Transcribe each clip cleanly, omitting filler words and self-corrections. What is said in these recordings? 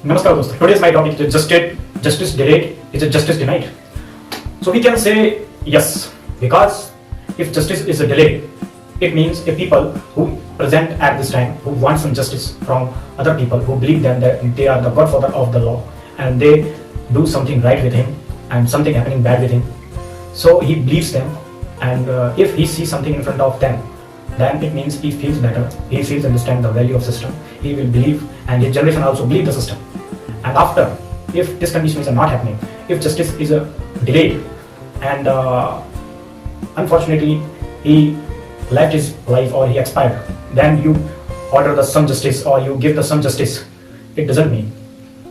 Namaskar दोस्तों. Today's my topic is justice delayed is a justice denied. So we can say yes, because if justice is a delay, it means a people who present at this time, who want some justice from other people, who believe them that they are the godfather of the law, and they do something right with him and something happening bad with him. So he believes them, and if he sees something in front of them, then it means he feels better, he feels understand the value of system, he will believe, and his generation also believe the system. And after, if this condition is not happening, if justice is delayed, and unfortunately he left his life or he expired, then you order the some justice or you give the some justice, it doesn't mean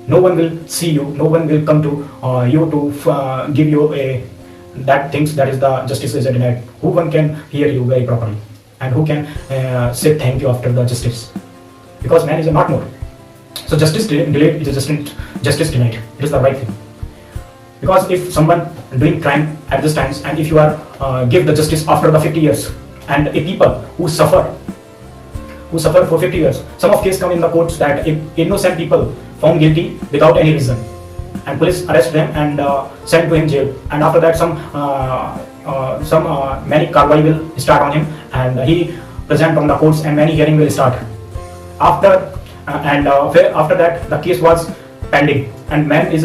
no one will see you, no one will come to you to give you a that things that is the justice is denied. Who one can hear you very properly, and who can say thank you after the justice, because man is not more. So justice delayed is a justice denied. It is the right thing, because if someone doing crime at this times, and if you are give the justice after the 50 years, and a people who suffer for 50 years, some of case come in the courts that innocent people found guilty without any reason, and police arrest them and send to him jail, and after that some many karwai will start on him, and he present on the courts, and many hearing will start after. After that the case was pending, and man is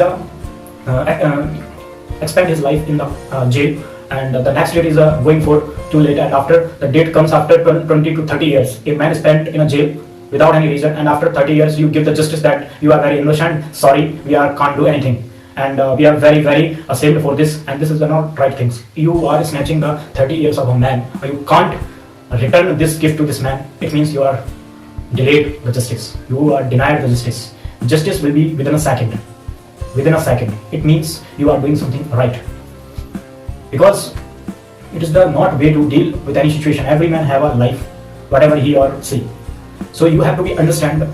expend his life in the jail, and the next date is going for too late, and after the date comes after 20 to 30 years, a man is spent in a jail without any reason, and after 30 years you give the justice that you are very innocent, sorry, we can't do anything, and we are very ashamed for this, and this is the not right things. You are snatching the 30 years of a man, or you can't return this gift to this man. It means you are delayed the justice, you are denied the justice. Justice will be within a second. It means you are doing something right, because it is the not way to deal with any situation. Every man have a life, whatever he or she. So you have to be understand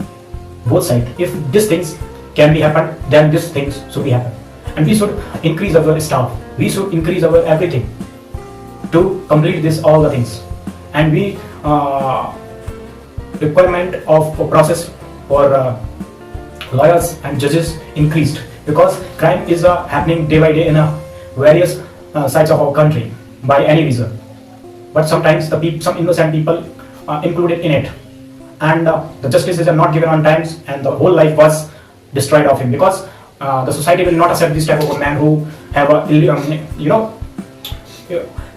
both sides. If these things can be happen, then these things should be happen, and we should increase our staff, we should increase our everything to complete this all the things, and we requirement of process for lawyers and judges increased, because crime is happening day by day in various sides of our country by any reason, but sometimes some innocent people included in it, and the justice is not given on times, and the whole life was destroyed of him, because the society will not accept this type of a man who have a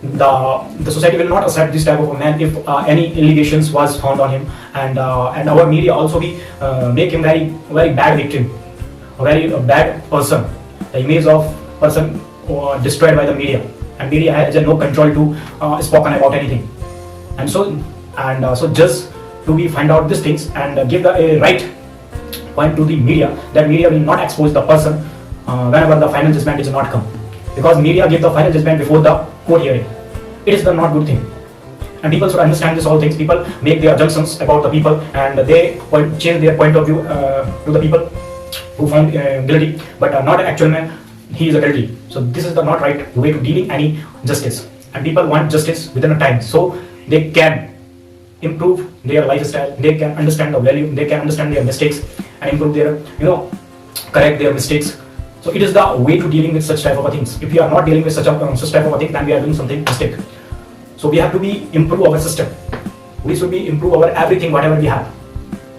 the society will not accept this type of a man if any allegations was found on him, and our media also be make him very bad victim, a very bad person, the image of person destroyed by the media, and media has no control to spoken about anything, and so just to be find out these things and give a right point to the media, that media will not expose the person whenever the final judgment is not come, because media give the final judgment before the court hearing. It is the not good thing, and people should understand this all things. People make their assumptions about the people, and they change their point of view to the people who found guilty, but not an actual man, he is a guilty. So this is the not right way to dealing any justice, and people want justice within a time, so they can improve their lifestyle, they can understand the value, they can understand their mistakes and improve their correct their mistakes. So it is the way to dealing with such type of things. If we are not dealing with such type of a thing, then we are doing something mistake. So we have to be improve our system, we should be improve our everything whatever we have,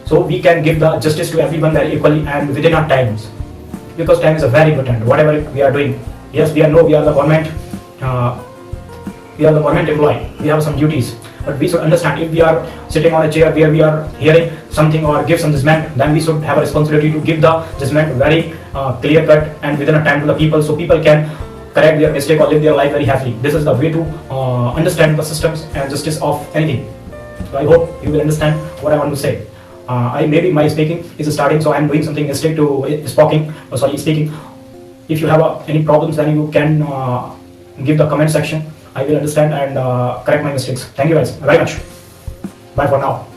so we can give the justice to everyone very equally and within our times, because time is a very important whatever we are doing. Yes, we are the government, we are the government employee, we have some duties, but we should understand, if we are sitting on a chair where we are hearing something or give some judgment, then we should have a responsibility to give the judgment very clear cut and within a time to the people, so people can correct their mistake or live their life very happily. This is the way to understand the systems and justice of anything. So I hope you will understand what I want to say. Maybe my speaking is starting, so I am doing something mistake to speaking. If you have any problems, then you can give the comment section. I will understand and correct my mistakes. Thank you guys very much. Bye for now.